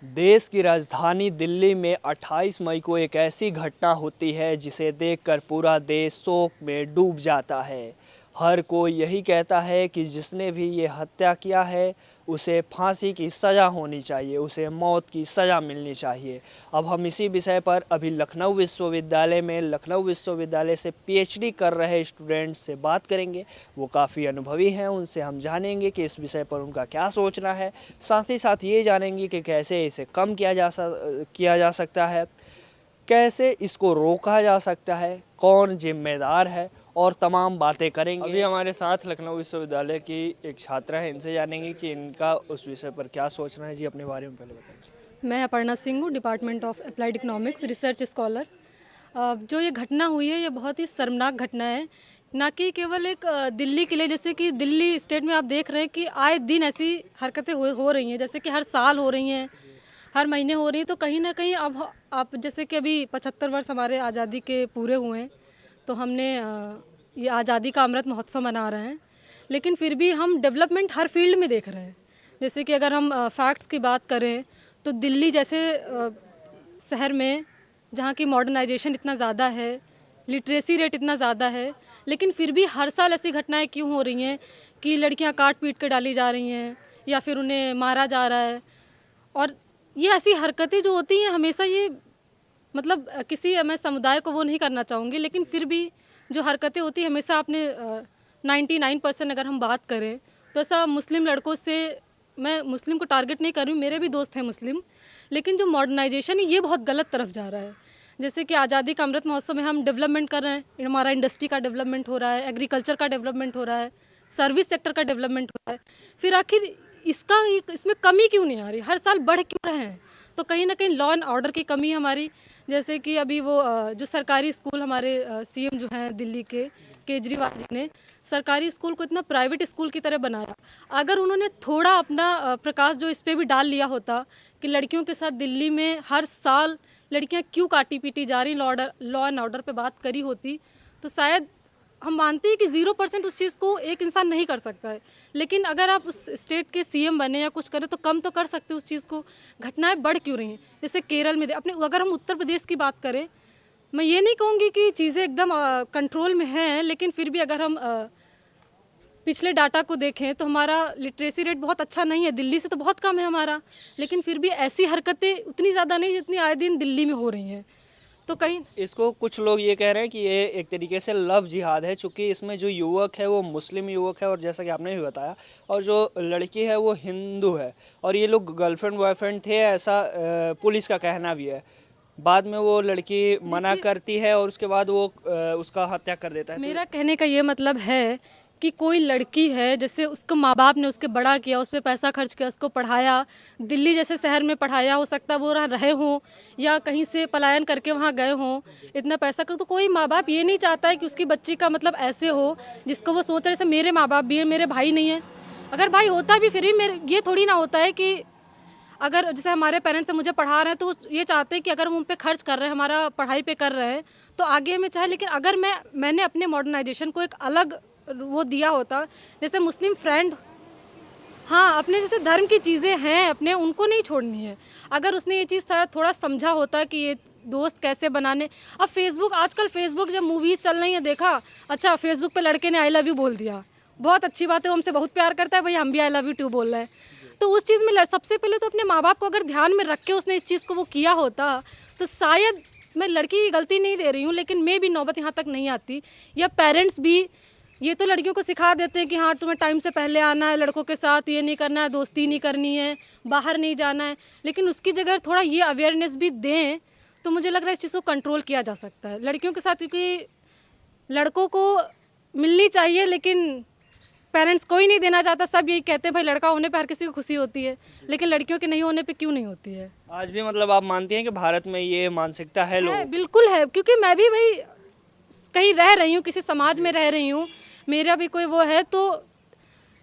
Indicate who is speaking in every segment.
Speaker 1: देश की राजधानी दिल्ली में 28 मई को एक ऐसी घटना होती है जिसे देखकर पूरा देश शोक में डूब जाता है। हर कोई यही कहता है कि जिसने भी ये हत्या किया है उसे फांसी की सज़ा होनी चाहिए, उसे मौत की सज़ा मिलनी चाहिए। अब हम इसी विषय पर अभी लखनऊ विश्वविद्यालय से पीएचडी कर रहे स्टूडेंट्स से बात करेंगे। वो काफ़ी अनुभवी हैं, उनसे हम जानेंगे कि इस विषय पर उनका क्या सोचना है। साथ ही साथ ये जानेंगे कि कैसे इसे कम किया जा सकता है, कैसे इसको रोका जा सकता है, कौन जिम्मेदार है और तमाम बातें करेंगे। अभी हमारे साथ लखनऊ विश्वविद्यालय की एक छात्रा है, इनसे जानेंगे कि इनका उस विषय पर क्या सोचना है। जी, अपने बारे में पहले बताइए।
Speaker 2: मैं अपर्णा सिंह हूँ, department of applied economics, research scholar. जो ये घटना हुई है ये बहुत ही शर्मनाक घटना है, ना कि केवल एक दिल्ली के लिए। जैसे कि दिल्ली स्टेट में आप देख रहे हैं कि आए दिन ऐसी हरकतें हो रही हैं, जैसे कि हर साल हो रही हैं, हर महीने हो रही हैं। तो कहीं ना कहीं अब आप जैसे कि अभी 75 वर्ष हमारे आज़ादी के पूरे हुए हैं, तो हमने ये आज़ादी का अमृत महोत्सव मना रहे हैं, लेकिन फिर भी हम डेवलपमेंट हर फील्ड में देख रहे हैं। जैसे कि अगर हम फैक्ट्स की बात करें तो दिल्ली जैसे शहर में, जहाँ की मॉडर्नाइजेशन इतना ज़्यादा है, लिटरेसी रेट इतना ज़्यादा है, लेकिन फिर भी हर साल ऐसी घटनाएं क्यों हो रही हैं कि लड़कियां काट पीट के डाली जा रही हैं या फिर उन्हें मारा जा रहा है। और ये ऐसी हरकतें जो होती हैं हमेशा, ये मतलब किसी मैं समुदाय को वो नहीं करना चाहूँगी, लेकिन फिर भी जो हरकतें होती हैं हमेशा आपने 99% अगर हम बात करें तो ऐसा मुस्लिम लड़कों से, मैं मुस्लिम को टारगेट नहीं कर रही हूँ, मेरे भी दोस्त हैं मुस्लिम, लेकिन जो मॉडर्नाइजेशन है ये बहुत गलत तरफ जा रहा है। जैसे कि आज़ादी का अमृत महोत्सव में हम डेवलपमेंट कर रहे हैं, हमारा इंडस्ट्री का डेवलपमेंट हो रहा है, एग्रीकल्चर का डेवलपमेंट हो रहा है, सर्विस सेक्टर का डेवलपमेंट हो रहा है, फिर आखिर इसमें कमी क्यों नहीं आ रही, हर साल बढ़ क्यों रहे हैं? तो कहीं ना कहीं लॉ एंड ऑर्डर की कमी हमारी। जैसे कि अभी वो जो सरकारी स्कूल हमारे सीएम जो हैं दिल्ली के, केजरीवाल जी ने सरकारी स्कूल को इतना प्राइवेट स्कूल की तरह बनाया। अगर उन्होंने थोड़ा अपना प्रकाश जो इस पर भी डाल लिया होता कि लड़कियों के साथ दिल्ली में हर साल लड़कियां क्यों काटी पीटी जा रही, लॉ एंड ऑर्डर पे बात करी होती, तो शायद हम मानते हैं कि 0% उस चीज़ को एक इंसान नहीं कर सकता है, लेकिन अगर आप उस स्टेट के सीएम बने या कुछ करें तो कम तो कर सकते उस चीज़ को। घटनाएं बढ़ क्यों रही हैं? जैसे केरल में अपने, अगर हम उत्तर प्रदेश की बात करें, मैं ये नहीं कहूँगी कि चीज़ें एकदम कंट्रोल में हैं, लेकिन फिर भी अगर हम पिछले डाटा को देखें तो हमारा लिटरेसी रेट बहुत अच्छा नहीं है, दिल्ली से तो बहुत कम है हमारा, लेकिन फिर भी ऐसी हरकतें उतनी ज़्यादा नहीं जितनी आए दिन दिल्ली में हो रही हैं। तो कहीं
Speaker 1: इसको कुछ लोग ये कह रहे हैं कि ये एक तरीके से लव जिहाद है, चूँकि इसमें जो युवक है वो मुस्लिम युवक है और जैसा कि आपने भी बताया, और जो लड़की है वो हिंदू है, और ये लोग गर्लफ्रेंड बॉयफ्रेंड थे, ऐसा पुलिस का कहना भी है। बाद में वो लड़की मना करती है और उसके बाद वो उसका हत्या कर देता है।
Speaker 2: मेरा कहने का ये मतलब है कि कोई लड़की है, जैसे उसको माँ बाप ने उसके बड़ा किया, उस पर पैसा खर्च किया, उसको पढ़ाया, दिल्ली जैसे शहर में पढ़ाया, हो सकता है वो रहे हों या कहीं से पलायन करके वहाँ गए हों, इतना पैसा कर, तो कोई माँ बाप ये नहीं चाहता है कि उसकी बच्ची का मतलब ऐसे हो जिसको वो सोच रहे जैसे मेरे माँ बाप भी हैं, मेरे भाई नहीं है। अगर भाई होता भी फिर भी मेरे ये थोड़ी ना होता है कि अगर जैसे हमारे पेरेंट्स मुझे पढ़ा रहे हैं तो ये चाहते हैं कि अगर हम उन पे खर्च कर रहे हैं, हमारा पढ़ाई पे कर रहे हैं, तो आगे में चाहे। लेकिन अगर मैंने अपने मॉडर्नाइजेशन को एक अलग वो दिया होता, जैसे मुस्लिम फ्रेंड, हाँ, अपने जैसे धर्म की चीज़ें हैं अपने, उनको नहीं छोड़नी है। अगर उसने ये चीज़ थोड़ा समझा होता कि ये दोस्त कैसे बनाने। अब फेसबुक, आजकल फेसबुक जब मूवीज़ चल रही हैं, देखा, अच्छा फेसबुक पे लड़के ने आई लव यू बोल दिया, बहुत अच्छी बात है, वो हमसे बहुत प्यार करता है, भाई हम भी आई लव यू टू बोल रहे हैं। तो उस चीज़ में सबसे पहले तो अपने माँ बाप को अगर ध्यान में रख के उसने इस चीज़ को वो किया होता, तो शायद, मैं लड़की की गलती नहीं दे रही हूँ, लेकिन मैं भी नौबत यहाँ तक नहीं आती। या पेरेंट्स भी ये तो लड़कियों को सिखा देते हैं कि हाँ तुम्हें टाइम से पहले आना है, लड़कों के साथ ये नहीं करना है, दोस्ती नहीं करनी है, बाहर नहीं जाना है, लेकिन उसकी जगह थोड़ा ये अवेयरनेस भी दें तो मुझे लग रहा है इस चीज़ को कंट्रोल किया जा सकता है लड़कियों के साथ। क्योंकि लड़कों को मिलनी चाहिए, लेकिन पेरेंट्स कोई नहीं देना चाहता, सब यही कहते हैं भाई लड़का होने पर हर किसी को खुशी होती है, लेकिन लड़कियों के नहीं होने पे क्यों नहीं होती है?
Speaker 1: आज भी मतलब आप मानती हैं कि भारत में ये मानसिकता है लोगों?
Speaker 2: बिल्कुल है, क्योंकि मैं भी भाई कहीं रह रही हूँ, किसी समाज में रह रही हूँ, मेरा भी कोई वो है, तो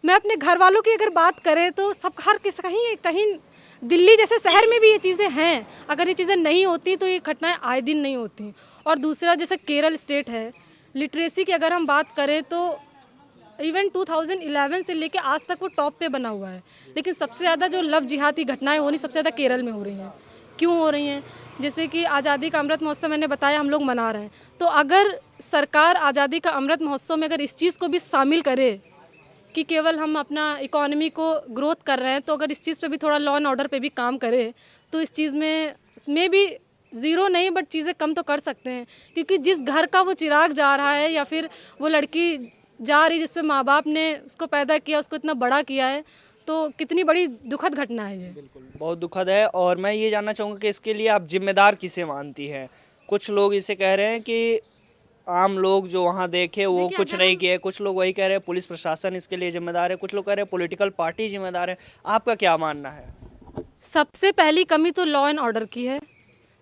Speaker 2: मैं अपने घर वालों की अगर बात करें तो सब हर किस कहीं कहीं दिल्ली जैसे शहर में भी ये चीज़ें हैं। अगर ये चीज़ें नहीं होती तो ये घटनाएं आए दिन नहीं होती। और दूसरा, जैसे केरल स्टेट है, लिटरेसी की अगर हम बात करें तो इवन 2011 से लेके आज तक वो टॉप पे बना हुआ है। लेकिन सबसे ज़्यादा जो लव जिहाद की घटनाएं हो रही, सबसे ज़्यादा केरल में हो रही हैं। क्यों हो रही हैं? जैसे कि आज़ादी का अमृत महोत्सव मैंने बताया हम लोग मना रहे हैं, तो अगर सरकार आज़ादी का अमृत महोत्सव में अगर इस चीज़ को भी शामिल करे कि केवल हम अपना इकोनॉमी को ग्रोथ कर रहे हैं, तो अगर इस चीज़ पे भी थोड़ा लॉ एंड ऑर्डर पे भी काम करे तो इस चीज़ में भी ज़ीरो नहीं बट चीज़ें कम तो कर सकते हैं। क्योंकि जिस घर का वो चिराग जा रहा है या फिर वो लड़की जा रही जिसपे माँ बाप ने उसको पैदा किया, उसको इतना बड़ा किया है, तो कितनी बड़ी दुखद घटना है ये।
Speaker 1: बिल्कुल, बहुत दुखद है। और मैं ये जानना चाहूँगा कि इसके लिए आप जिम्मेदार किसे मानती हैं? कुछ लोग इसे कह रहे हैं कि आम लोग जो वहाँ देखे वो
Speaker 2: देखिए,
Speaker 1: कुछ
Speaker 2: अगर
Speaker 1: नहीं किए, कुछ लोग वही कह रहे हैं पुलिस प्रशासन इसके लिए जिम्मेदार है, कुछ लोग कह रहे हैं पॉलिटिकल पार्टी जिम्मेदार है। आपका क्या मानना है?
Speaker 2: सबसे पहली कमी तो लॉ एंड ऑर्डर की है।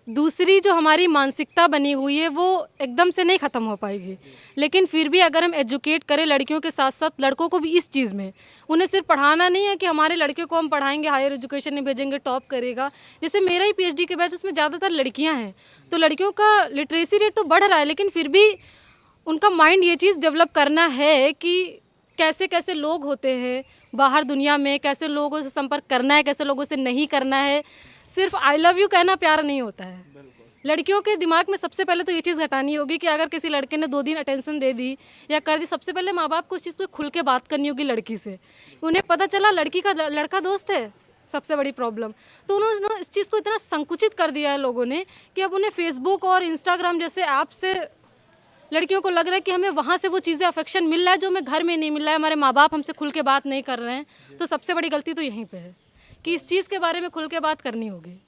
Speaker 2: दूसरी जो हमारी मानसिकता बनी हुई है वो एकदम से नहीं ख़त्म हो पाएगी, लेकिन फिर भी अगर हम एजुकेट करें लड़कियों के साथ साथ लड़कों को भी इस चीज़ में, उन्हें सिर्फ पढ़ाना नहीं है कि हमारे लड़के को हम पढ़ाएंगे, हायर एजुकेशन में भेजेंगे, टॉप करेगा। जैसे मेरा ही पीएचडी के बैच उसमें ज़्यादातर लड़कियां हैं, तो लड़कियों का लिटरेसी रेट तो बढ़ रहा है, लेकिन फिर भी उनका माइंड ये चीज़ डेवलप करना है कि कैसे कैसे लोग होते हैं बाहर दुनिया में, कैसे लोगों से संपर्क करना है, कैसे लोगों से नहीं करना है। सिर्फ आई लव यू कहना प्यार नहीं होता है। लड़कियों के दिमाग में सबसे पहले तो ये चीज़ हटानी होगी कि अगर किसी लड़के ने 2 दिन अटेंशन दे दी या कर दी, सबसे पहले माँ बाप को उस चीज़ पे खुल के बात करनी होगी लड़की से। उन्हें पता चला लड़की का लड़का दोस्त है, सबसे बड़ी प्रॉब्लम। तो उन्होंने इस चीज़ को इतना संकुचित कर दिया है लोगों ने कि अब उन्हें फेसबुक और इंस्टाग्राम जैसे ऐप से लड़कियों को लग रहा है कि हमें वहाँ से वो चीज़ें अफेक्शन मिल रहा है जो हमें घर में नहीं मिल रहा है, हमारे माँ बाप हमसे खुल के बात नहीं कर रहे हैं। तो सबसे बड़ी गलती तो यहीं पे है कि इस चीज़ के बारे में खुल के बात करनी होगी।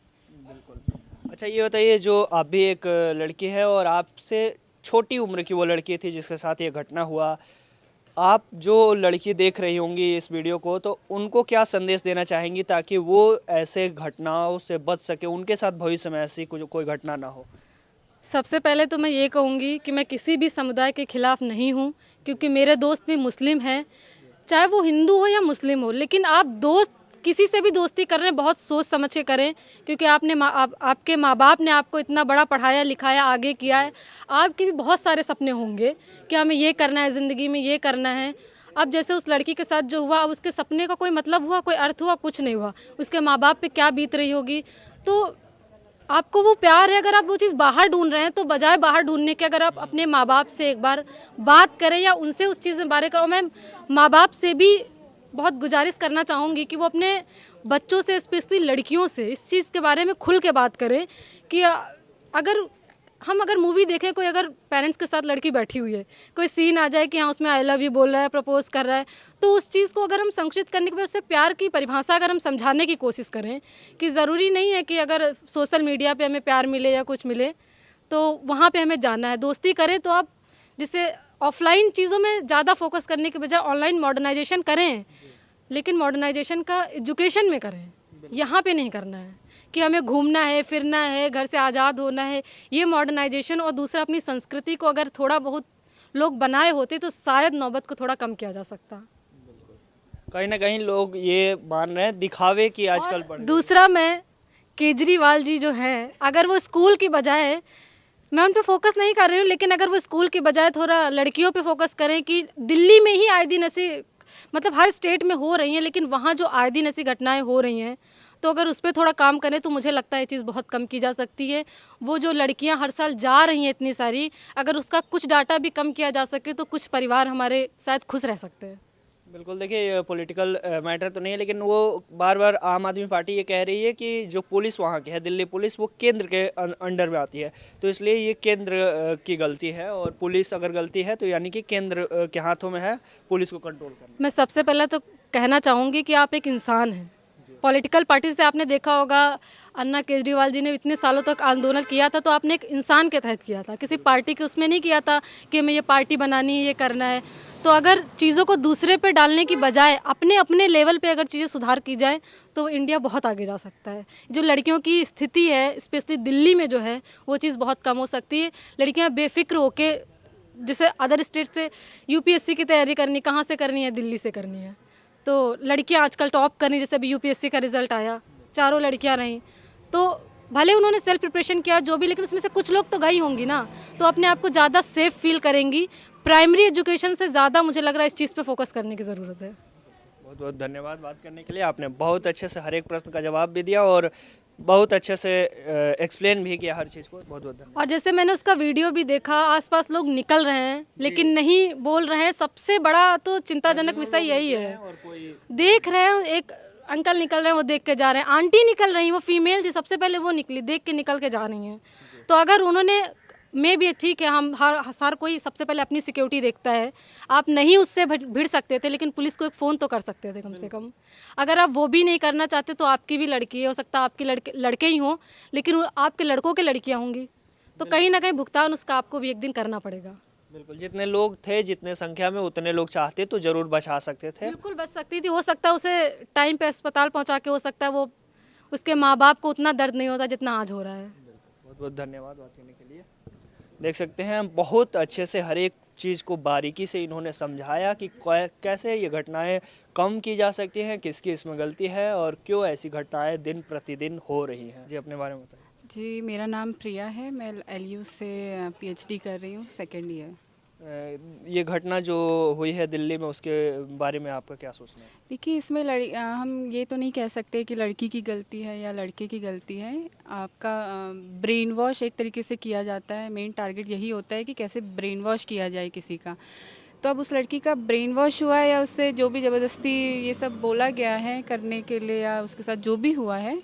Speaker 1: अच्छा ये बताइए, जो आप भी एक लड़की है और आपसे छोटी उम्र की वो लड़की थी जिसके साथ ये घटना हुआ, आप जो लड़की देख रही होंगी इस वीडियो को, तो उनको क्या संदेश देना चाहेंगी ताकि वो ऐसे घटनाओं से बच सके, उनके साथ भविष्य में ऐसी कोई घटना ना हो?
Speaker 2: सबसे पहले तो मैं ये कहूँगी कि मैं किसी भी समुदाय के खिलाफ नहीं हूँ, क्योंकि मेरे दोस्त भी मुस्लिम हैं, चाहे वो हिंदू हो या मुस्लिम हो। लेकिन आप दोस्त किसी से भी दोस्ती कर रहे हैं बहुत सोच समझ के करें, क्योंकि आपके माँ बाप ने आपको इतना बड़ा पढ़ाया लिखाया आगे किया है। आपके भी बहुत सारे सपने होंगे कि हमें ये करना है ज़िंदगी में, ये करना है। अब जैसे उस लड़की के साथ जो हुआ, अब उसके सपने का कोई मतलब हुआ, कोई अर्थ हुआ? कुछ नहीं हुआ। उसके माँ बाप पे क्या बीत रही होगी। तो आपको वो प्यार है, अगर आप वो चीज़ बाहर ढूंढ रहे हैं तो बजाय बाहर ढूंढने के अगर आप अपने माँ बाप से एक बार बात करें या उनसे उस चीज़ में बारे करो। मैं माँ बाप से भी बहुत गुजारिश करना चाहूँगी कि वो अपने बच्चों से, स्पेशली लड़कियों से, इस चीज़ के बारे में खुल के बात करें कि अगर मूवी देखें, कोई अगर पेरेंट्स के साथ लड़की बैठी हुई है, कोई सीन आ जाए कि हाँ उसमें आई लव यू बोल रहा है, प्रपोज कर रहा है, तो उस चीज़ को अगर हम संकुचित करने के बाद उससे प्यार की परिभाषा अगर हम समझाने की कोशिश करें कि ज़रूरी नहीं है कि अगर सोशल मीडिया पे हमें प्यार मिले या कुछ मिले तो वहाँ पे हमें जाना है। दोस्ती करें तो आप जैसे ऑफलाइन चीज़ों में ज़्यादा फोकस करने के बजाय ऑनलाइन मॉडर्नाइजेशन करें, लेकिन मॉडर्नाइजेशन का एजुकेशन में करें, यहाँ पे नहीं करना है कि हमें घूमना है, फिरना है, घर से आज़ाद होना है, ये मॉडर्नाइजेशन। और दूसरा, अपनी संस्कृति को अगर थोड़ा बहुत लोग बनाए होते तो शायद नौबत को थोड़ा कम किया जा सकता।
Speaker 1: कहीं ना कहीं लोग ये मान रहे हैं दिखावे की आजकल बढ़ गई।
Speaker 2: दूसरा, मैं केजरीवाल जी जो है, अगर वो स्कूल की बजाय, मैं उन पे फोकस नहीं कर रही हूँ, लेकिन अगर वो स्कूल की बजाय थोड़ा लड़कियों पे फोकस करें कि दिल्ली में ही आए दिन ऐसी, मतलब हर स्टेट में हो रही हैं, लेकिन वहाँ जो आए दिन ऐसी घटनाएं हो रही हैं, तो अगर उस पर थोड़ा काम करें तो मुझे लगता है ये चीज़ बहुत कम की जा सकती है। वो जो लड़कियां हर साल जा रही हैं इतनी सारी, अगर उसका कुछ डाटा भी कम किया जा सके तो कुछ परिवार हमारे शायद खुश रह सकते हैं।
Speaker 1: बिल्कुल, देखिए ये पॉलिटिकल मैटर तो नहीं है, लेकिन वो बार बार आम आदमी पार्टी ये कह रही है कि जो पुलिस वहाँ की है, दिल्ली पुलिस, वो केंद्र के अंडर में आती है, तो इसलिए ये केंद्र की गलती है, और पुलिस अगर गलती है तो यानी कि केंद्र के हाथों में है पुलिस को कंट्रोल करना।
Speaker 2: मैं सबसे पहले तो कहना चाहूँगी कि आप एक इंसान हैं। पॉलिटिकल पार्टी से आपने देखा होगा, अन्ना केजरीवाल जी ने इतने सालों तक आंदोलन किया था, तो आपने एक इंसान के तहत किया था, किसी पार्टी के उसमें नहीं किया था कि हमें ये पार्टी बनानी है, ये करना है। तो अगर चीज़ों को दूसरे पे डालने की बजाय अपने अपने लेवल पे अगर चीज़ें सुधार की जाए तो इंडिया बहुत आगे जा सकता है। जो लड़कियों की स्थिति है, स्पेशली दिल्ली में जो है, वो चीज़ बहुत कम हो सकती है। लड़कियाँ बेफिक्र होके, जैसे अदर स्टेट से यूपीएससी की तैयारी करनी, कहाँ से करनी है? दिल्ली से करनी है। तो लड़कियां आजकल टॉप कर रही, जैसे अभी यूपीएससी का रिजल्ट आया, 4 लड़कियां रहीं, तो भले उन्होंने सेल्फ प्रिपरेशन किया जो भी, लेकिन उसमें से कुछ लोग तो गई होंगी ना, तो अपने आप को ज़्यादा सेफ फील करेंगी, प्राइमरी एजुकेशन से ज़्यादा मुझे लग रहा है इस चीज़ पे फोकस करने की ज़रूरत है।
Speaker 1: बहुत बहुत धन्यवाद बात करने के लिए। आपने बहुत अच्छे से हर एक प्रश्न का जवाब भी दिया और बहुत अच्छे से एक्सप्लेन भी किया हर चीज़ को। बहुत बहुत धन्यवाद।
Speaker 2: और जैसे मैंने उसका वीडियो भी देखा, आसपास लोग निकल रहे हैं लेकिन नहीं बोल रहे हैं। सबसे बड़ा तो चिंताजनक विषय यही है।
Speaker 1: और कोई
Speaker 2: देख रहे हैं, एक अंकल निकल रहे हैं, वो देख के जा रहे हैं। आंटी निकल रही, वो फीमेल थी, सबसे पहले वो निकली, देख के निकल के जा रही हैं। तो अगर उन्होंने में भी ठीक है, हम हर कोई सबसे पहले अपनी सिक्योरिटी देखता है। आप नहीं उससे भिड़ सकते थे, लेकिन पुलिस को एक फ़ोन तो कर सकते थे कम से कम। अगर आप वो भी नहीं करना चाहते तो आपकी भी लड़की है, हो सकता है आपके लड़के ही हों, लेकिन आपके लड़कों के लड़कियां होंगी, तो कहीं ना कहीं भुगतान उसका आपको भी एक दिन करना पड़ेगा।
Speaker 1: बिल्कुल, जितने लोग थे, जितने संख्या में उतने लोग चाहते तो जरूर बचा सकते थे।
Speaker 2: बिल्कुल बच सकती थी। हो सकता है उसे टाइम पे अस्पताल पहुंचा के, हो सकता है वो उसके माँ बाप को उतना दर्द नहीं होता जितना आज हो रहा है।
Speaker 1: बहुत बहुत धन्यवाद बात करने के लिए। देख सकते हैं बहुत अच्छे से हर एक चीज़ को बारीकी से इन्होंने समझाया कि कैसे ये घटनाएं कम की जा सकती हैं, किसकी इसमें गलती है और क्यों ऐसी घटनाएं दिन प्रतिदिन हो रही हैं। जी, अपने बारे में बताइए।
Speaker 3: जी, मेरा नाम प्रिया है। मैं एलयू से पीएचडी कर रही हूँ, सेकेंड ईयर।
Speaker 1: ये घटना जो हुई है दिल्ली में, उसके बारे में आपका क्या सोचना है?
Speaker 3: देखिए, इसमें हम ये तो नहीं कह सकते कि लड़की की गलती है या लड़के की गलती है। आपका ब्रेन वॉश एक तरीके से किया जाता है। मेन टारगेट यही होता है कि कैसे ब्रेन वॉश किया जाए किसी का। तो अब उस लड़की का ब्रेन वॉश हुआ है या उससे जो भी ज़बरदस्ती ये सब बोला गया है करने के लिए या उसके साथ जो भी हुआ है,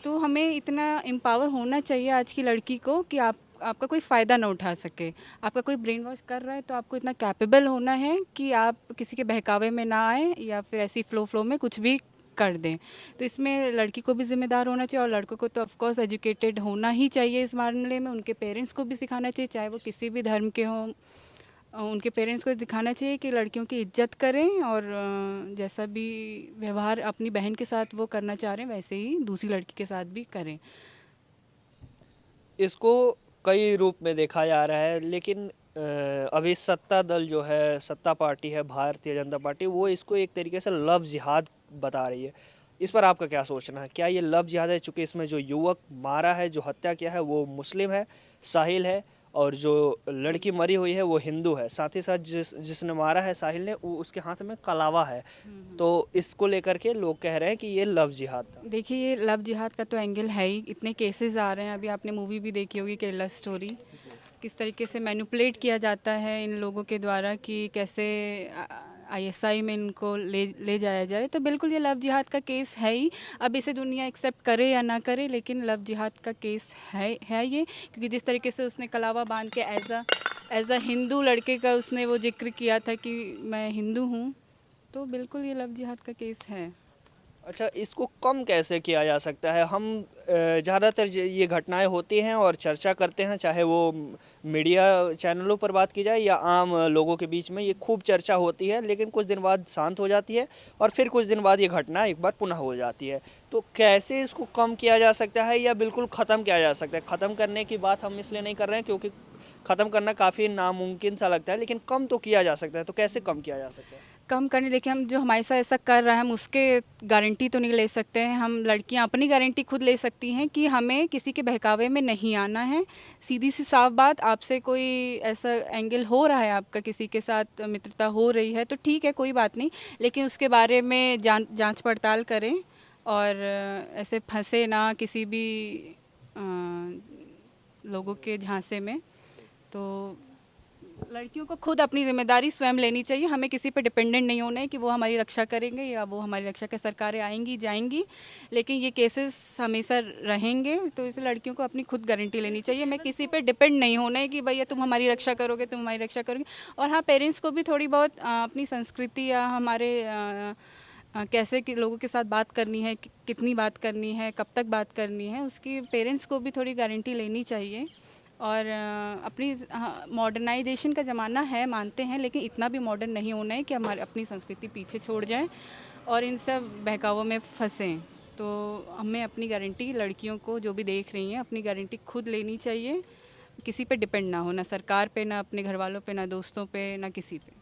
Speaker 3: तो हमें इतना एम्पावर होना चाहिए आज की लड़की को कि आपका कोई फ़ायदा ना उठा सके। आपका कोई ब्रेन वॉश कर रहा है तो आपको इतना कैपेबल होना है कि आप किसी के बहकावे में ना आए या फिर ऐसी फ्लो में कुछ भी कर दें। तो इसमें लड़की को भी जिम्मेदार होना चाहिए और लड़कों को तो ऑफकोर्स एजुकेटेड होना ही चाहिए इस मामले में। उनके पेरेंट्स को भी सिखाना चाहिए, चाहे वो किसी भी धर्म के हों। उनके पेरेंट्स को दिखाना चाहिए कि लड़कियों की इज्जत करें और जैसा भी व्यवहार अपनी बहन के साथ वो करना चाह रहे हैं वैसे ही दूसरी लड़की के साथ भी करें।
Speaker 1: इसको कई रूप में देखा जा रहा है, लेकिन अभी सत्ता दल जो है, सत्ता पार्टी है भारतीय जनता पार्टी, वो इसको एक तरीके से लव जिहाद बता रही है। इस पर आपका क्या सोचना है? क्या ये लव जिहाद है? चूँकि इसमें जो युवक मारा है, जो हत्या किया है, वो मुस्लिम है, साहिल है, और जो लड़की मरी हुई है वो हिंदू है। साथ ही साथ जिसने मारा है साहिल ने, उसके हाथ में कलावा है। तो इसको लेकर के लोग कह रहे हैं कि ये लव जिहाद था।
Speaker 3: देखिए, ये लव जिहाद का तो एंगल है ही। इतने केसेस आ रहे हैं। अभी आपने मूवी भी देखी होगी केरला स्टोरी, किस तरीके से मैनिपुलेट किया जाता है इन लोगों के द्वारा कि कैसे आईएसआई में इनको ले जाया जाए। तो बिल्कुल ये लव जिहाद का केस है ही। अब इसे दुनिया एक्सेप्ट करे या ना करे, लेकिन लव जिहाद का केस है ये, क्योंकि जिस तरीके से उसने कलावा बांध के एज अ हिंदू लड़के का उसने वो जिक्र किया था कि मैं हिंदू हूँ, तो बिल्कुल ये लव जिहाद का केस है।
Speaker 1: अच्छा, इसको कम कैसे किया जा सकता है? हम ज़्यादातर ये घटनाएं होती हैं और चर्चा करते हैं, चाहे वो मीडिया चैनलों पर बात की जाए या आम लोगों के बीच में, ये खूब चर्चा होती है, लेकिन कुछ दिन बाद शांत हो जाती है और फिर कुछ दिन बाद ये घटना एक बार पुनः हो जाती है। तो कैसे इसको कम किया जा सकता है या बिल्कुल ख़त्म किया जा सकता है? ख़त्म करने की बात हम इसलिए नहीं कर रहे हैं क्योंकि ख़त्म करना काफ़ी नामुमकिन सा लगता है, लेकिन कम तो किया जा सकता है। तो कैसे कम किया जा सकता है?
Speaker 3: कम करने, देखिए, हम जो हमारे साथ ऐसा कर रहा है हम उसके गारंटी तो नहीं ले सकते हैं। हम लड़कियां अपनी गारंटी खुद ले सकती हैं कि हमें किसी के बहकावे में नहीं आना है। सीधी सी साफ बात, आपसे कोई ऐसा एंगल हो रहा है, आपका किसी के साथ मित्रता हो रही है तो ठीक है, कोई बात नहीं, लेकिन उसके बारे में जांच पड़ताल करें और ऐसे फंसे ना किसी भी लोगों के झांसे में। तो लड़कियों को खुद अपनी जिम्मेदारी स्वयं लेनी चाहिए। हमें किसी पे डिपेंडेंट नहीं होना है कि वो हमारी रक्षा करेंगे या वो हमारी रक्षा के सरकारें आएंगी जाएंगी, लेकिन ये केसेस हमेशा रहेंगे। तो इस लड़कियों को अपनी खुद गारंटी लेनी चाहिए। हमें किसी पे डिपेंड नहीं होना है कि भैया तुम हमारी रक्षा करोगे, तुम हमारी रक्षा करोगे। और हाँ, पेरेंट्स को भी थोड़ी बहुत अपनी संस्कृति या हमारे कैसे कि लोगों के साथ बात करनी है, कितनी बात करनी है, कब तक बात करनी है, उसकी पेरेंट्स को भी थोड़ी गारंटी लेनी चाहिए। और अपनी मॉडर्नाइजेशन का ज़माना है, मानते हैं, लेकिन इतना भी मॉडर्न नहीं होना है कि हमारे अपनी संस्कृति पीछे छोड़ जाएं और इन सब बहकावों में फंसें। तो हमें अपनी गारंटी, लड़कियों को जो भी देख रही हैं, अपनी गारंटी खुद लेनी चाहिए। किसी पे डिपेंड ना हो, ना सरकार पे, ना अपने घर वालों पे, ना दोस्तों पे, ना किसी पे।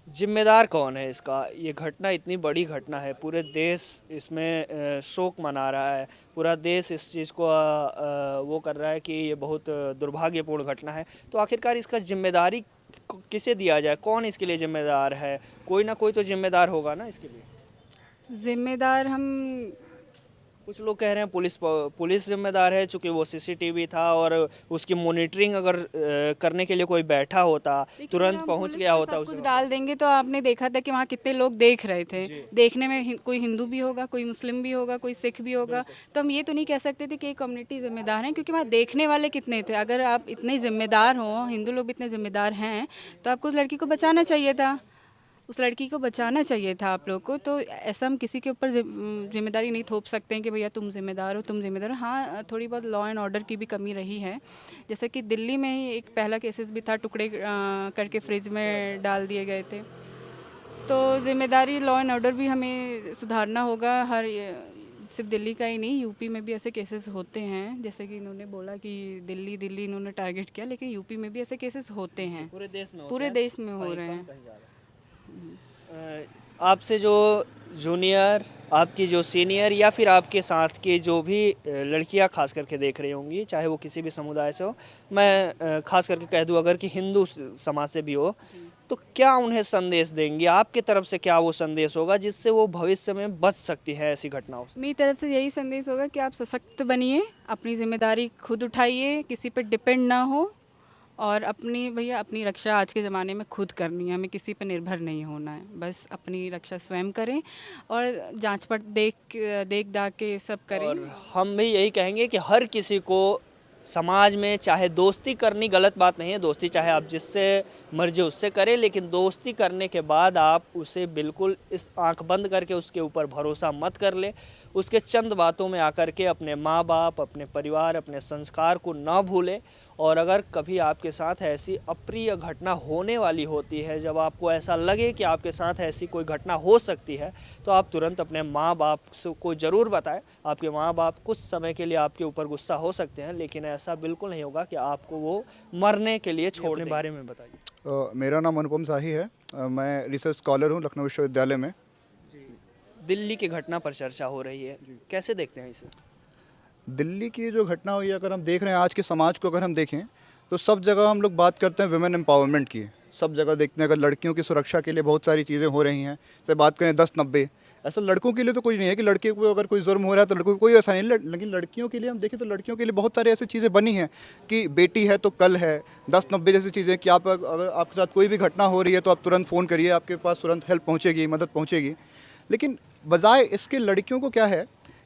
Speaker 1: जिम्मेदार कौन है इसका? ये घटना इतनी बड़ी घटना है, पूरे देश इसमें शोक मना रहा है, पूरा देश इस चीज़ को वो कर रहा है कि ये बहुत दुर्भाग्यपूर्ण घटना है। तो आखिरकार इसका जिम्मेदारी किसे दिया जाए, कौन इसके लिए जिम्मेदार है? कोई ना कोई तो जिम्मेदार होगा ना इसके लिए।
Speaker 3: जिम्मेदार हम
Speaker 1: कुछ लोग कह रहे हैं पुलिस जिम्मेदार है, चूंकि वो सीसीटीवी था और उसकी मॉनिटरिंग अगर करने के लिए कोई बैठा होता, तुरंत पहुंच गया होता
Speaker 3: सब
Speaker 1: उस
Speaker 3: कुछ डाल देंगे तो आपने देखा था कि वहाँ कितने लोग देख रहे थे। देखने में कोई हिंदू भी होगा, कोई मुस्लिम भी होगा, कोई सिख भी होगा, तो हम ये तो नहीं कह सकते थे कि एक कम्युनिटी जिम्मेदार है, क्योंकि वहाँ देखने वाले कितने थे। अगर आप इतने जिम्मेदार हों, हिंदू लोग इतने जिम्मेदार हैं, तो आपको उस लड़की को बचाना चाहिए था, उस लड़की को बचाना चाहिए था आप लोग को। तो ऐसा हम किसी के ऊपर जिम्मेदारी नहीं थोप सकते हैं कि भैया तुम जिम्मेदार हो, तुम जिम्मेदार हो। हाँ, थोड़ी बहुत लॉ एंड ऑर्डर की भी कमी रही है। जैसे कि दिल्ली में ही एक पहला केसेस भी था, टुकड़े करके फ्रिज में डाल दिए गए थे। तो जिम्मेदारी, लॉ एंड ऑर्डर भी हमें सुधारना होगा। सिर्फ दिल्ली का ही नहीं, यूपी में भी ऐसे केसेस होते हैं। जैसे कि इन्होंने बोला कि दिल्ली इन्होंने टारगेट किया, लेकिन यूपी में भी ऐसे केसेस होते हैं, पूरे देश में हो रहे हैं।
Speaker 1: आपसे जो जूनियर, आपकी जो सीनियर या फिर आपके साथ की जो भी लड़कियां खास करके देख रही होंगी, चाहे वो किसी भी समुदाय से हो, मैं खास करके कह दूं अगर कि हिंदू समाज से भी हो, तो क्या उन्हें संदेश देंगे? आपकी तरफ से क्या वो संदेश होगा जिससे वो भविष्य में बच सकती है ऐसी घटनाओं से?
Speaker 3: मेरी तरफ से यही संदेश होगा कि आप सशक्त बनिए, अपनी जिम्मेदारी खुद उठाइए, किसी पर डिपेंड ना हो, और अपनी रक्षा आज के ज़माने में खुद करनी है। हमें किसी पर निर्भर नहीं होना है, बस अपनी रक्षा स्वयं करें और जांच पर देख दाख के सब करें।
Speaker 1: और हम भी यही कहेंगे कि हर किसी को समाज में, चाहे दोस्ती करनी गलत बात नहीं है, दोस्ती चाहे आप जिससे मर्जी उससे करें, लेकिन दोस्ती करने के बाद आप उसे बिल्कुल इस आंख बंद करके उसके ऊपर भरोसा मत कर ले। उसके चंद बातों में आकर के अपने माँ बाप, अपने परिवार, अपने संस्कार को ना भूले। और अगर कभी आपके साथ ऐसी अप्रिय घटना होने वाली होती है, जब आपको ऐसा लगे कि आपके साथ ऐसी कोई घटना हो सकती है, तो आप तुरंत अपने माँ बाप को ज़रूर बताएं। आपके माँ बाप कुछ समय के लिए आपके ऊपर गुस्सा हो सकते हैं, लेकिन ऐसा बिल्कुल नहीं होगा कि आपको वो मरने के लिए छोड़ने बारे में बताइए।
Speaker 4: मेरा नाम अनुपम शाही है। मैं रिसर्च स्कॉलर हूँ लखनऊ विश्वविद्यालय में।
Speaker 1: दिल्ली की घटना पर चर्चा हो रही है, कैसे देखते हैं इसे?
Speaker 4: दिल्ली की जो घटना हुई है, अगर हम देख रहे हैं आज के समाज को, अगर हम देखें तो सब जगह हम लोग बात करते हैं वुमेन एम्पावरमेंट की। सब जगह देखते हैं अगर लड़कियों की सुरक्षा के लिए बहुत सारी चीज़ें हो रही हैं। जैसे बात करें 10-90, ऐसा लड़कों के लिए तो कुछ नहीं है कि लड़के को अगर कोई जुर्म हो रहा है तो लड़कों को कोई ऐसा नहीं, लेकिन लड़कियों के लिए हम देखें तो लड़कियों के लिए बहुत सारी ऐसी चीज़ें बनी हैं कि बेटी है तो कल है। 10-90 जैसी चीज़ें कि आप अगर आपके साथ कोई भी घटना हो रही है तो आप तुरंत फ़ोन करिए, आपके पास तुरंत हेल्प पहुँचेगी, मदद पहुँचेगी। लेकिन बजाय इसके लड़कियों को क्या है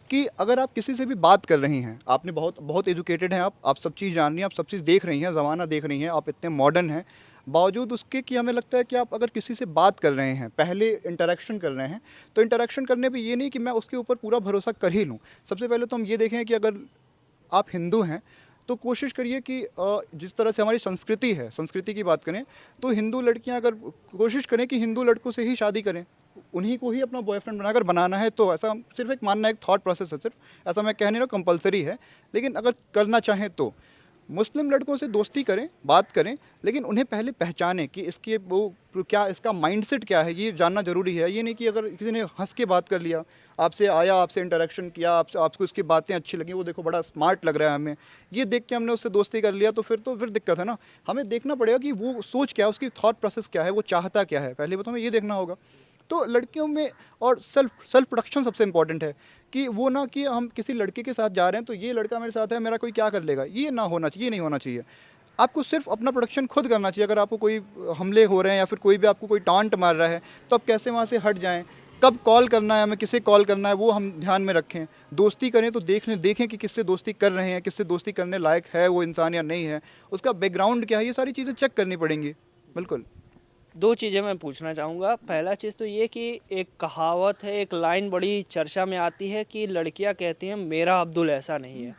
Speaker 4: कि अगर आप किसी से भी बात कर रही हैं, आपने बहुत एजुकेटेड हैं, आप सब चीज़ जान रही हैं, आप सब चीज़ देख रही हैं, ज़माना देख रही हैं, आप इतने मॉडर्न हैं, बावजूद उसके कि हमें लगता है कि आप अगर किसी से बात कर रहे हैं, पहले इंटरेक्शन कर रहे हैं, तो इंटरेक्शन करने पे ये नहीं कि मैं उसके ऊपर पूरा भरोसा कर ही लूँ। सबसे पहले तो हम ये देखें कि अगर आप हिंदू हैं तो कोशिश करिए कि जिस तरह से हमारी संस्कृति है, संस्कृति की बात करें तो हिंदू लड़कियां अगर कोशिश करें कि हिंदू लड़कों से ही शादी करें, उन्हीं को ही अपना बॉयफ्रेंड बनाकर बनाना है। तो ऐसा सिर्फ एक मानना, एक थॉट प्रोसेस है, सिर्फ ऐसा मैं कह नहीं रहा कंपलसरी है, लेकिन अगर करना चाहें तो मुस्लिम लड़कों से दोस्ती करें, बात करें, लेकिन उन्हें पहले पहचानें कि इसके वो क्या, इसका माइंडसेट क्या है, ये जानना ज़रूरी है। ये नहीं कि अगर किसी ने हंस के बात कर लिया, आपसे आया, आपसे इंटरेक्शन किया, आपको उसकी बातें अच्छी लगी, वो देखो बड़ा स्मार्ट लग रहा है हमें, ये देख के हमने उससे दोस्ती कर लिया, तो फिर दिक्कत है ना। हमें देखना पड़ेगा कि वो सोच क्या है, उसकी थॉट प्रोसेस क्या है, वो चाहता क्या है, पहले तो हमें ये देखना होगा। तो लड़कियों में और सेल्फ प्रोटेक्शन सबसे इंपॉर्टेंट है कि वो ना कि हम किसी लड़के के साथ जा रहे हैं तो ये लड़का मेरे साथ है, मेरा कोई क्या कर लेगा, ये ना होना चाहिए, नहीं होना चाहिए। आपको सिर्फ अपना प्रोटेक्शन खुद करना चाहिए। अगर आपको कोई हमले हो रहे हैं या फिर कोई भी आपको कोई टांट मार रहा है तो आप कैसे वहाँ से हट जाएं, कब कॉल करना है, हमें किसे कॉल करना है, वो हम ध्यान में रखें। दोस्ती करें तो देखें कि किससे दोस्ती कर रहे हैं, किससे दोस्ती करने लायक है वो इंसान या नहीं है, उसका बैकग्राउंड क्या है, ये सारी चीज़ें चेक करनी पड़ेंगी। बिल्कुल।
Speaker 1: दो चीज़ें मैं पूछना चाहूँगा। पहला चीज़ तो ये कि एक कहावत है, एक लाइन बड़ी चर्चा में आती है कि लड़कियां कहती हैं मेरा अब्दुल ऐसा नहीं है।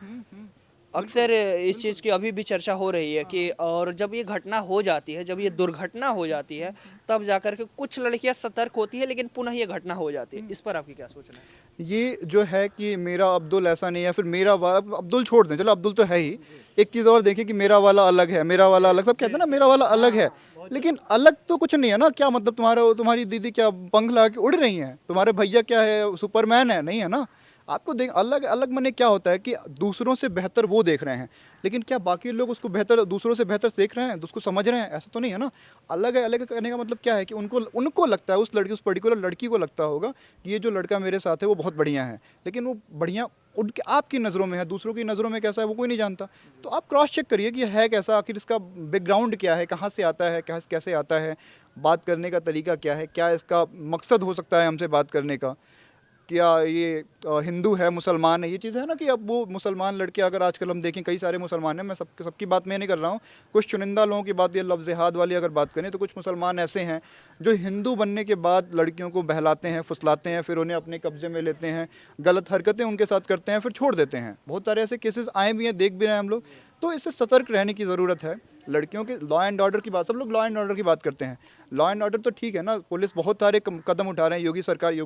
Speaker 1: अक्सर इस चीज़ की अभी भी चर्चा हो रही है कि, और जब ये घटना हो जाती है, जब ये दुर्घटना हो जाती है, तब जाकर के कुछ लड़कियां सतर्क होती है, लेकिन पुनः ये घटना हो जाती है। इस पर आपकी क्या सोचना है?
Speaker 4: ये जो है कि मेरा अब्दुल ऐसा नहीं है, फिर मेरा वाला अब्दुल छोड़ दें, चलो अब्दुल तो है ही, एक चीज़ और देखें कि मेरा वाला अलग है, मेरा वाला अलग, सब कहते हैं ना मेरा वाला अलग है, लेकिन अलग तो कुछ नहीं है ना। क्या मतलब तुम्हारी दीदी क्या पंख लगा के उड़ रही हैं, तुम्हारे भैया क्या है सुपरमैन है, नहीं है ना। आपको देख अलग अलग मने क्या होता है कि दूसरों से बेहतर वो देख रहे हैं, लेकिन क्या बाकी लोग उसको बेहतर दूसरों से बेहतर देख रहे हैं, उसको समझ रहे हैं? ऐसा तो नहीं है ना। अलग है, अलग कहने का मतलब क्या है कि उनको उनको लगता है, उस लड़की, उस पर्टिकुलर लड़की को लगता होगा कि ये जो लड़का मेरे साथ है वो बहुत बढ़िया है, लेकिन वो बढ़िया उनके आपकी नज़रों में है, दूसरों की नज़रों में कैसा है वो कोई नहीं जानता। तो आप क्रॉस चेक करिए कि है कैसा, आखिर इसका बैकग्राउंड क्या है, कहाँ से आता है, कैसे आता है, बात करने का तरीका क्या है, क्या इसका मकसद हो सकता है हमसे बात करने का, क्या ये हिंदू है, मुसलमान है। ये चीज़ है ना कि अब वो मुसलमान लड़के अगर आजकल हम देखें, कई सारे मुसलमान हैं, मैं सबकी बात मैं नहीं कर रहा हूँ, कुछ चुनिंदा लोगों की बात, ये लफ्ज़ जिहाद वाली अगर बात करें तो कुछ मुसलमान ऐसे हैं जो हिंदू बनने के बाद लड़कियों को बहलाते हैं, फुसलाते हैं, फिर उन्हें अपने कब्जे में लेते हैं, गलत हरकतें उनके साथ करते हैं, फिर छोड़ देते हैं। बहुत सारे ऐसे केसेस आए भी हैं, देख भी रहे हैं हम लोग। तो इससे सतर्क रहने की ज़रूरत है। लड़कियों के लॉ एंड ऑर्डर की बात, सब लोग लॉ एंड ऑर्डर की बात करते हैं। लॉ एंड ऑर्डर तो ठीक है ना, पुलिस बहुत सारे कदम उठा रहे हैं। योगी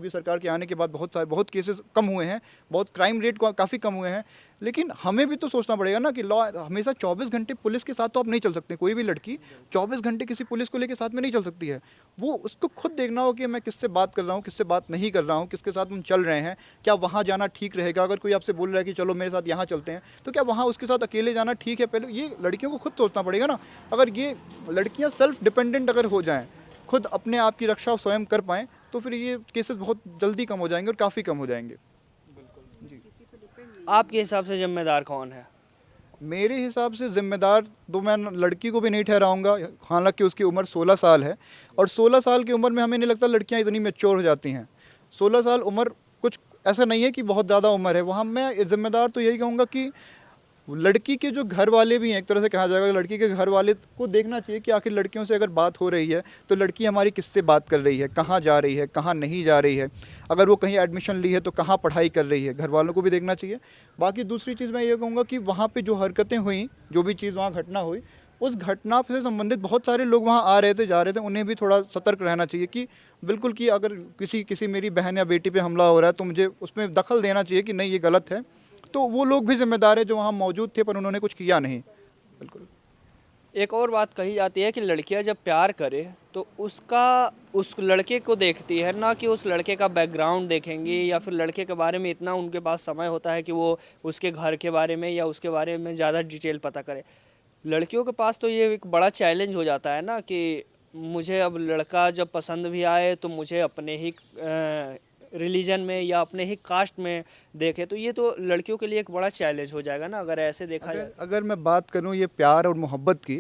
Speaker 4: सरकार के आने के बाद बहुत केसेस कम हुए हैं, बहुत क्राइम रेट काफ़ी कम हुए हैं। लेकिन हमें भी तो सोचना पड़ेगा ना कि लॉ हमेशा 24 घंटे पुलिस के साथ तो आप नहीं चल सकते। कोई भी लड़की 24 घंटे किसी पुलिस को लेकर साथ में नहीं चल सकती है। वो उसको खुद देखना हो कि मैं किससे बात कर रहा हूँ, किससे बात नहीं कर रहा हूँ, किसके साथ हम चल रहे हैं, क्या वहाँ जाना ठीक रहेगा। अगर कोई आपसे बोल रहा है कि चलो मेरे साथ यहाँ चलते हैं, तो क्या वहाँ उसके साथ अकेले जाना ठीक है? पहले ये लड़कियों को खुद सोचना पड़ेगा ना। अगर ये लड़कियाँ सेल्फ डिपेंडेंट अगर हो जाएँ, खुद अपने आप की रक्षा स्वयं कर पाएँ, तो फिर ये केसेस बहुत जल्दी कम हो जाएंगे और काफ़ी कम हो जाएंगे।
Speaker 1: आपके हिसाब से जिम्मेदार कौन है?
Speaker 4: मेरे हिसाब से ज़िम्मेदार तो मैं लड़की को भी नहीं ठहराऊंगा, हालांकि उसकी उम्र 16 साल है, और 16 साल की उम्र में हमें नहीं लगता लड़कियां इतनी मैच्योर हो जाती हैं। 16 साल उम्र कुछ ऐसा नहीं है कि बहुत ज़्यादा उम्र है। वहाँ मैं ज़िम्मेदार तो यही कहूँगा कि लड़की के जो घर वाले भी हैं, एक तरह से कहा जाएगा, लड़की के घर वाले को देखना चाहिए कि आखिर लड़कियों से अगर बात हो रही है तो लड़की हमारी किससे बात कर रही है, कहाँ जा रही है, कहाँ नहीं जा रही है, अगर वो कहीं एडमिशन ली है तो कहाँ पढ़ाई कर रही है, घर वालों को भी देखना चाहिए। बाकी दूसरी चीज़ मैं ये कहूँगा कि वहाँ पे जो हरकतें हुई, जो भी चीज़ वहाँ घटना हुई, उस घटना से संबंधित बहुत सारे लोग वहाँ आ रहे थे, जा रहे थे, उन्हें भी थोड़ा सतर्क रहना चाहिए कि बिल्कुल कि अगर किसी मेरी बहन या बेटी पे हमला हो रहा है तो मुझे उसमें दखल देना चाहिए कि नहीं ये गलत है। तो वो लोग भी जिम्मेदार है जो वहाँ मौजूद थे पर उन्होंने कुछ किया नहीं। बिल्कुल।
Speaker 1: एक और बात कही जाती है कि लड़कियां जब प्यार करे तो उस लड़के को देखती है, ना कि उस लड़के का बैकग्राउंड देखेंगी, या फिर लड़के के बारे में इतना उनके पास समय होता है कि वो उसके घर के बारे में या उसके बारे में ज़्यादा डिटेल पता करे। लड़कियों के पास तो ये एक बड़ा चैलेंज हो जाता है ना कि मुझे अब लड़का जब पसंद भी आए तो मुझे अपने ही रिलीजन में या अपने ही कास्ट में देखे। तो ये तो लड़कियों के लिए एक बड़ा चैलेंज हो जाएगा ना, अगर ऐसे देखा जाए।
Speaker 4: अगर मैं बात करूं ये प्यार और मोहब्बत की,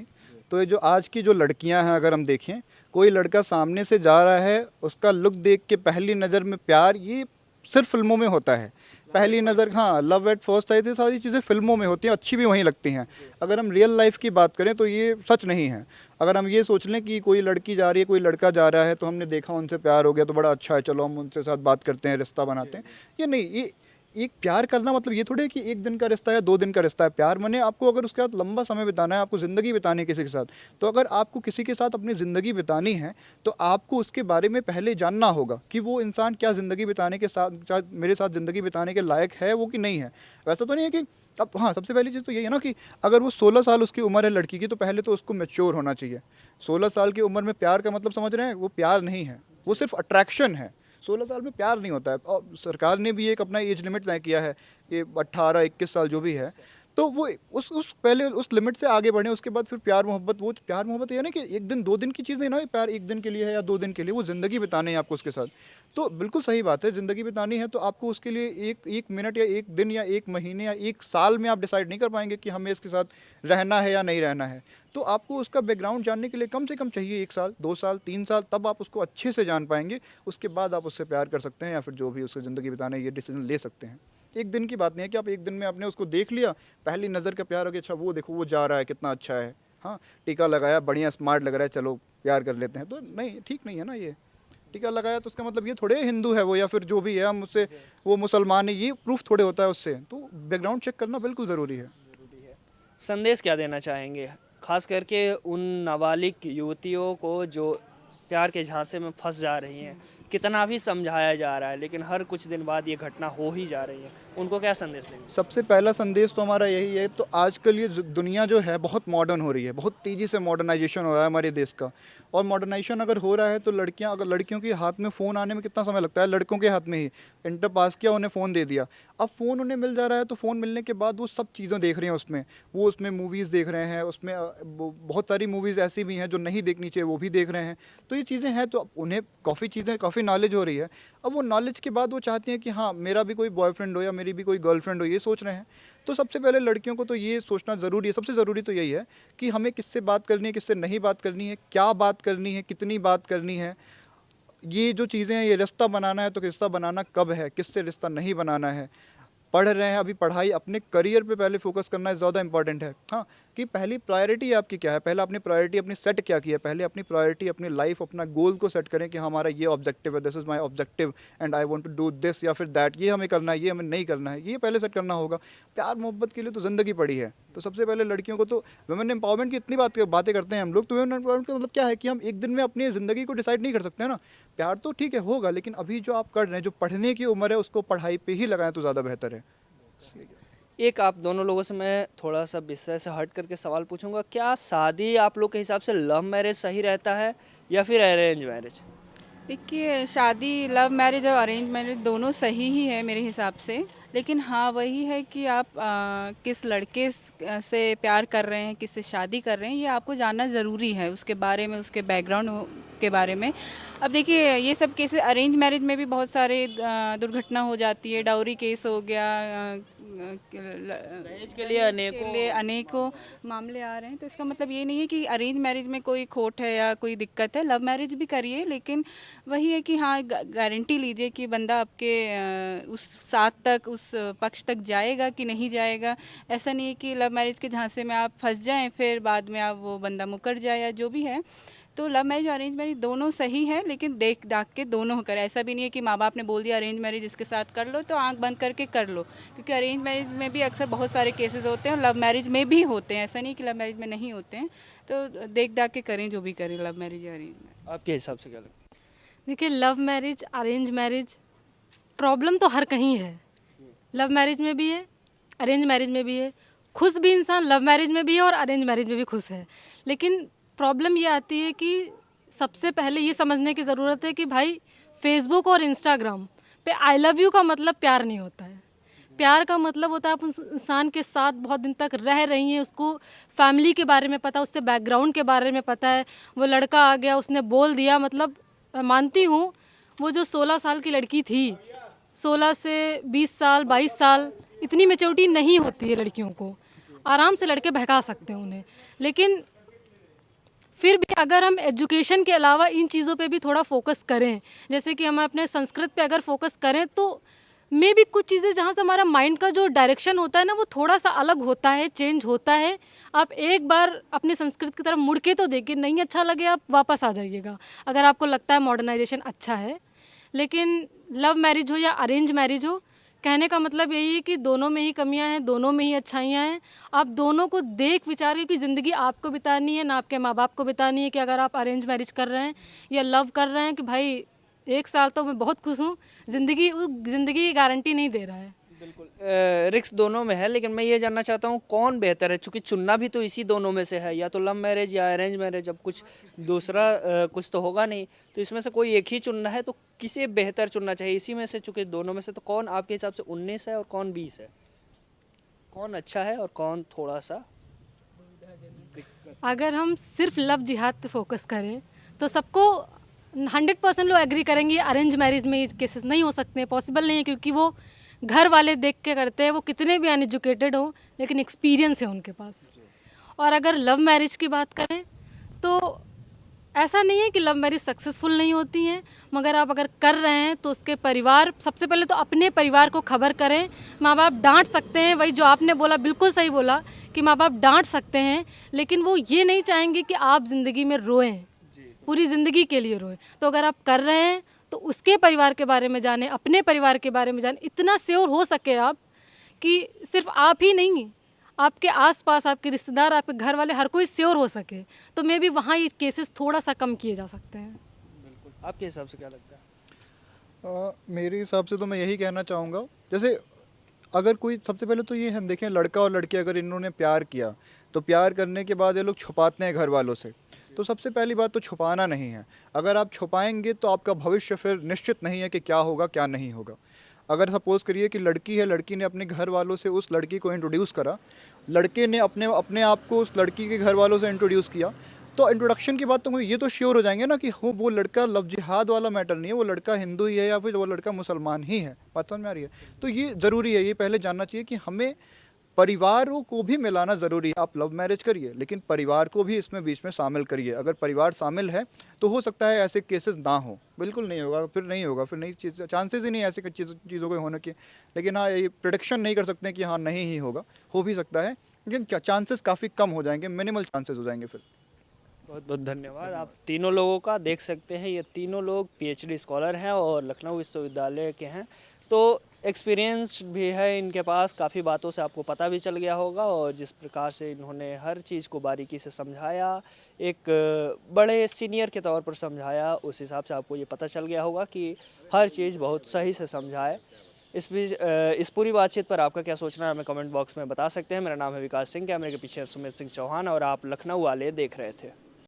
Speaker 4: तो ये जो आज की जो लड़कियां हैं, अगर हम देखें, कोई लड़का सामने से जा रहा है, उसका लुक देख के पहली नज़र में प्यार, ये सिर्फ फिल्मों में होता है। पहली नज़र, हाँ, लव एट फर्स्ट साइट, ये सारी चीज़ें फिल्मों में होती हैं, अच्छी भी वहीं लगती हैं। अगर हम रियल लाइफ की बात करें तो ये सच नहीं है। अगर हम ये सोच लें कि कोई लड़की जा रही है, कोई लड़का जा रहा है, तो हमने देखा उनसे प्यार हो गया तो बड़ा अच्छा है, चलो हम उनसे साथ बात करते हैं, रिश्ता बनाते हैं, ये नहीं। ये एक प्यार करना मतलब ये थोड़े कि एक दिन का रिश्ता है, 2 दिन का रिश्ता है। प्यार माने आपको अगर उसके साथ लंबा समय बिताना है, आपको ज़िंदगी बितानी है किसी के साथ, तो अगर आपको किसी के साथ अपनी ज़िंदगी बितानी है तो आपको उसके बारे में पहले जानना होगा कि वो इंसान क्या ज़िंदगी बिताने के साथ मेरे साथ ज़िंदगी बिताने के लायक है वो कि नहीं है। वैसा तो नहीं है कि अब, हाँ, सबसे पहली चीज़ तो यही है ना कि अगर वो 16 साल उसकी उम्र है लड़की की, तो पहले तो उसको मैच्योर होना चाहिए। 16 साल की उम्र में प्यार का मतलब समझ रहे हैं, वो प्यार नहीं है, वो सिर्फ अट्रैक्शन है। 16 साल में प्यार नहीं होता है। और सरकार ने भी एक अपना एज लिमिट तय किया है कि 18-21 साल जो भी है, तो वो उस पहले उस लिमिट से आगे बढ़े, उसके बाद फिर प्यार मोहब्बत। वो प्यार मोहब्बत ये ना कि 1 दिन 2 दिन की चीज़ नहीं ना, प्यार 1 दिन के लिए है या 2 दिन के लिए, वो ज़िंदगी बिताने हैं आपको उसके साथ। तो बिल्कुल सही बात है, ज़िंदगी बितानी है तो आपको उसके लिए एक मिनट या 1 दिन या 1 महीने या 1 साल में आप डिसाइड नहीं कर पाएंगे कि हमें इसके साथ रहना है या नहीं रहना है। तो आपको उसका बैकग्राउंड जानने के लिए कम से कम चाहिए 1 साल, 2 साल, 3 साल, तब आप उसको अच्छे से जान पाएंगे। उसके बाद आप उससे प्यार कर सकते हैं या फिर जो भी उससे ज़िंदगी बिताना है ये डिसीजन ले सकते हैं। 1 दिन की बात नहीं है कि आप 1 दिन में आपने उसको देख लिया, पहली नज़र का प्यार हो गया, अच्छा वो देखो वो जा रहा है, कितना अच्छा है, हाँ, टीका लगाया, बढ़िया स्मार्ट लग रहा है, चलो प्यार कर लेते हैं। तो नहीं, ठीक नहीं है ना ये। टीका लगाया तो उसका मतलब ये थोड़े हिंदू है वो, या फिर जो भी है हम उससे, वो मुसलमान है, ये प्रूफ थोड़े होता है उससे। तो बैकग्राउंड चेक करना बिल्कुल ज़रूरी है।
Speaker 1: संदेश क्या देना चाहेंगे खास करके उन नाबालिग युवतियों को जो प्यार के झांसे में फंस जा रही हैं? कितना भी समझाया जा रहा है लेकिन हर कुछ दिन बाद ये घटना हो ही जा रही है। उनको क्या संदेश देंगे?
Speaker 4: सबसे पहला संदेश तो हमारा यही है, तो आजकल ये दुनिया जो है बहुत मॉडर्न हो रही है, बहुत तेज़ी से मॉडर्नाइजेशन हो रहा है हमारे देश का। और मॉडर्नाइजेशन अगर हो रहा है तो लड़कियों के हाथ में फ़ोन आने में कितना समय लगता है, लड़कों के हाथ में ही इंटर पास किया, उन्हें फ़ोन दे दिया। अब फ़ोन उन्हें मिल जा रहा है तो फ़ोन मिलने के बाद वो सब चीज़ें देख रही हैं उसमें, वो उसमें मूवीज़ देख रहे हैं, उसमें बहुत सारी मूवीज़ ऐसी भी हैं जो नहीं देखनी चाहिए वो भी देख रहे हैं। तो ये चीज़ें हैं, तो उन्हें काफ़ी नॉलेज हो रही है। अब वो नॉलेज के बाद वो चाहती हैं कि हाँ, मेरा भी कोई बॉयफ्रेंड हो या मेरी भी कोई गर्लफ्रेंड हो, ये सोच रहे हैं। तो सबसे पहले लड़कियों को तो ये सोचना ज़रूरी है, सबसे ज़रूरी तो यही है कि हमें किससे बात करनी है, किससे नहीं बात करनी है, क्या बात करनी है, कितनी बात करनी है। ये जो चीज़ें हैं, ये रिश्ता बनाना है तो रिश्ता बनाना कब है, किससे रिश्ता नहीं बनाना है। पढ़ रहे हैं अभी, पढ़ाई, अपने करियर पे पहले फोकस करना ज़्यादा इंपॉर्टेंट है। हाँ, कि पहली प्रायोरिटी आपकी क्या है, पहले अपनी प्रायोरिटी अपनी सेट क्या की है, पहले अपनी प्रायोरिटी अपनी लाइफ, अपना गोल को सेट करें कि हमारा ये ऑब्जेक्टिव है, this is my objective and I want to do this या फिर दैट, ये हमें करना है, ये हमें नहीं करना है, ये पहले सेट करना होगा। प्यार मोहब्बत के लिए तो ज़िंदगी पड़ी है। तो सबसे पहले लड़कियों को तो वुमेन एम्पावरमेंट की इतनी बातें करते हैं हम लोग, तो वुमेन एम्पावरमेंट का मतलब क्या है कि हम एक दिन में अपनी ज़िंदगी को डिसाइड नहीं कर सकते हैं ना। प्यार तो ठीक है होगा, लेकिन अभी जो आप कर रहे हैं, जो पढ़ने की उम्र है, उसको पढ़ाई पर ही लगाएं तो ज़्यादा बेहतर है।
Speaker 1: एक आप दोनों लोगों से मैं थोड़ा सा विषय से हट करके सवाल पूछूंगा, क्या शादी आप लोग के हिसाब से लव मैरिज सही रहता है या फिर अरेंज मैरिज?
Speaker 3: देखिए, शादी लव मैरिज और अरेंज मैरिज दोनों सही ही है मेरे हिसाब से। लेकिन हाँ, वही है कि आप किस लड़के से प्यार कर रहे हैं, किससे शादी कर रहे हैं, ये आपको जानना ज़रूरी है, उसके बारे में, उसके बैकग्राउंड के बारे में। अब देखिए, ये सब केसेस अरेंज मैरिज में भी बहुत सारे दुर्घटना हो जाती है, डाउरी केस हो गया,
Speaker 1: दहेज के लिए
Speaker 3: अनेकों मामले आ रहे हैं। तो इसका मतलब ये नहीं है कि अरेंज मैरिज में कोई खोट है या कोई दिक्कत है। लव मैरिज भी करिए, लेकिन वही है कि हाँ, गारंटी लीजिए कि बंदा आपके उस साथ तक, उस पक्ष तक जाएगा कि नहीं जाएगा। ऐसा नहीं है कि लव मैरिज के झांसे में आप फंस जाएं, फिर बाद में आप वो बंदा मुकर जाए या जो भी है। तो लव मैरिज और अरेंज मैरिज दोनों सही है, लेकिन देख दाख के दोनों करें। ऐसा भी नहीं है कि माँ बाप ने बोल दिया अरेंज मैरिज इसके साथ कर लो तो आंख बंद करके कर लो, क्योंकि अरेंज मैरिज में भी अक्सर बहुत सारे केसेस होते हैं, लव मैरिज में भी होते हैं। ऐसा नहीं कि लव मैरिज में नहीं होते हैं। तो देख दाख के करें जो भी करें, लव मैरिज या अरेंज मैरिज।
Speaker 1: आपके हिसाब से क्या लगता है?
Speaker 2: देखिए, love marriage arrange marriage problem तो हर कहीं है। लव मैरिज में भी है, अरेंज मैरिज में भी है। खुश भी इंसान लव मैरिज में भी है और अरेंज मैरिज में भी खुश है। लेकिन प्रॉब्लम ये आती है कि सबसे पहले ये समझने की ज़रूरत है कि भाई, फेसबुक और इंस्टाग्राम पे आई लव यू का मतलब प्यार नहीं होता है। प्यार का मतलब होता है आप उस इंसान के साथ बहुत दिन तक रह रही हैं, उसको फैमिली के बारे में पता, उससे बैकग्राउंड के बारे में पता है। वो लड़का आ गया, उसने बोल दिया, मतलब मानती हूँ वो जो 16 साल की लड़की थी, 16 से 20 साल 22 साल, इतनी मेच्योरिटी नहीं होती है लड़कियों को। आराम से लड़के बहका सकते हैं उन्हें। लेकिन फिर भी अगर हम एजुकेशन के अलावा इन चीज़ों पे भी थोड़ा फोकस करें, जैसे कि हम अपने संस्कृत पे अगर फोकस करें, तो मे भी कुछ चीज़ें जहाँ से हमारा माइंड का जो डायरेक्शन होता है ना, वो थोड़ा सा अलग होता है, चेंज होता है। आप एक बार अपनी संस्कृत की तरफ मुड़ के तो देखिए, नहीं अच्छा लगे आप वापस आ जाइएगा, अगर आपको लगता है मॉडर्नाइजेशन अच्छा है। लेकिन लव मैरिज हो या अरेंज मैरिज हो, कहने का मतलब यही है कि दोनों में ही कमियां हैं, दोनों में ही अच्छाइयां हैं। आप दोनों को देख विचार के, कि ज़िंदगी आपको बितानी है ना आपके माँ बाप को बितानी है। कि अगर आप अरेंज मैरिज कर रहे हैं या लव कर रहे हैं कि भाई 1 साल तो मैं बहुत खुश हूँ, ज़िंदगी की गारंटी नहीं दे रहा है।
Speaker 1: बिल्कुल, रिस्क दोनों में है। लेकिन मैं ये जानना चाहता हूँ कौन बेहतर है, चूंकि चुनना भी तो इसी दोनों में से है, या तो लव मैरिज या अरेंज मैरिज। अब कुछ दूसरा कुछ तो होगा नहीं, तो इसमें से कोई एक ही चुनना है, तो किसे बेहतर चुनना चाहिए इसी में से? चूंकि दोनों में से तो कौन आपके हिसाब से 19 है और कौन 20 है? कौन अच्छा है और कौन थोड़ा सा?
Speaker 2: अगर हम सिर्फ लव जिहाद पे फोकस करें तो सबको 100% लोग एग्री करेंगे अरेंज मैरिज में ये केसेस नहीं हो सकते हैं, पॉसिबल नहीं है, क्योंकि वो घर वाले देख के करते हैं, वो कितने भी अनएजुकेटेड हो लेकिन एक्सपीरियंस है उनके पास। और अगर लव मैरिज की बात करें तो ऐसा नहीं है कि लव मैरिज सक्सेसफुल नहीं होती हैं, मगर आप अगर कर रहे हैं तो उसके परिवार, सबसे पहले तो अपने परिवार को खबर करें। माँ बाप डांट सकते हैं, वही जो आपने बोला बिल्कुल सही बोला कि माँ बाप डांट सकते हैं, लेकिन वो ये नहीं चाहेंगे कि आप ज़िंदगी में रोएं, पूरी ज़िंदगी के लिए रोएं। तो अगर आप कर रहे हैं तो उसके परिवार के बारे में जानें, अपने परिवार के बारे में जानें। इतना श्योर हो सके आप कि सिर्फ आप ही नहीं, आपके आसपास आपके रिश्तेदार, आपके घर वाले, हर कोई श्योर हो सके, तो मे भी वहाँ ये केसेस थोड़ा सा कम किए जा सकते हैं।
Speaker 1: बिल्कुल, आपके हिसाब से क्या लगता है?
Speaker 4: मेरे हिसाब से तो मैं यही कहना चाहूँगा, जैसे अगर कोई, सबसे पहले तो ये हम देखें, लड़का और लड़की अगर इन्होंने प्यार किया तो प्यार करने के बाद ये लोग छुपाते हैं घर वालों से। तो सबसे पहली बात तो छुपाना नहीं है। अगर आप छुपाएंगे तो आपका भविष्य फिर निश्चित नहीं है कि क्या होगा क्या नहीं होगा। अगर सपोज़ करिए कि लड़की है, लड़की ने अपने घर वालों से उस लड़की को इंट्रोड्यूस करा, लड़के ने अपने अपने आप को उस लड़की के घर वालों से इंट्रोड्यूस किया, तो इंट्रोडक्शन के बाद तो ये तो श्योर हो जाएंगे ना कि वो लड़का लव जिहाद वाला मैटर नहीं है, वो लड़का हिंदू ही है या फिर वो लड़का मुसलमान ही है। बात समझ में आ रही है? तो ये ज़रूरी है, ये पहले जानना चाहिए कि हमें परिवारों को भी मिलाना ज़रूरी है। आप लव मैरिज करिए लेकिन परिवार को भी इसमें बीच में शामिल करिए। अगर परिवार शामिल है तो हो सकता है ऐसे केसेस ना हो, बिल्कुल नहीं होगा, फिर नहीं होगा, फिर नहीं, चांसेस ही नहीं ऐसे चीज़ों के होने के। लेकिन हाँ, ये प्रेडिक्शन नहीं कर सकते कि हाँ नहीं ही होगा, हो भी सकता है, लेकिन चांसेस काफ़ी कम हो जाएंगे, मिनिमल चांसेस हो जाएंगे फिर।
Speaker 1: बहुत बहुत धन्यवाद। आप तीनों लोगों का देख सकते हैं, ये तीनों लोग पीएचडी स्कॉलर हैं और लखनऊ विश्वविद्यालय के हैं, तो एक्सपीरियंस भी है इनके पास। काफ़ी बातों से आपको पता भी चल गया होगा और जिस प्रकार से इन्होंने हर चीज़ को बारीकी से समझाया, एक बड़े सीनियर के तौर पर समझाया, उस हिसाब से आपको ये पता चल गया होगा कि हर चीज़ बहुत सही से समझाए। इस पूरी बातचीत पर आपका क्या सोचना है हमें कमेंट बॉक्स में बता सकते हैं। मेरा नाम है विकास सिंह, कैमरे के पीछे सुमित सिंह चौहान और आप लखनऊ वाले देख रहे थे।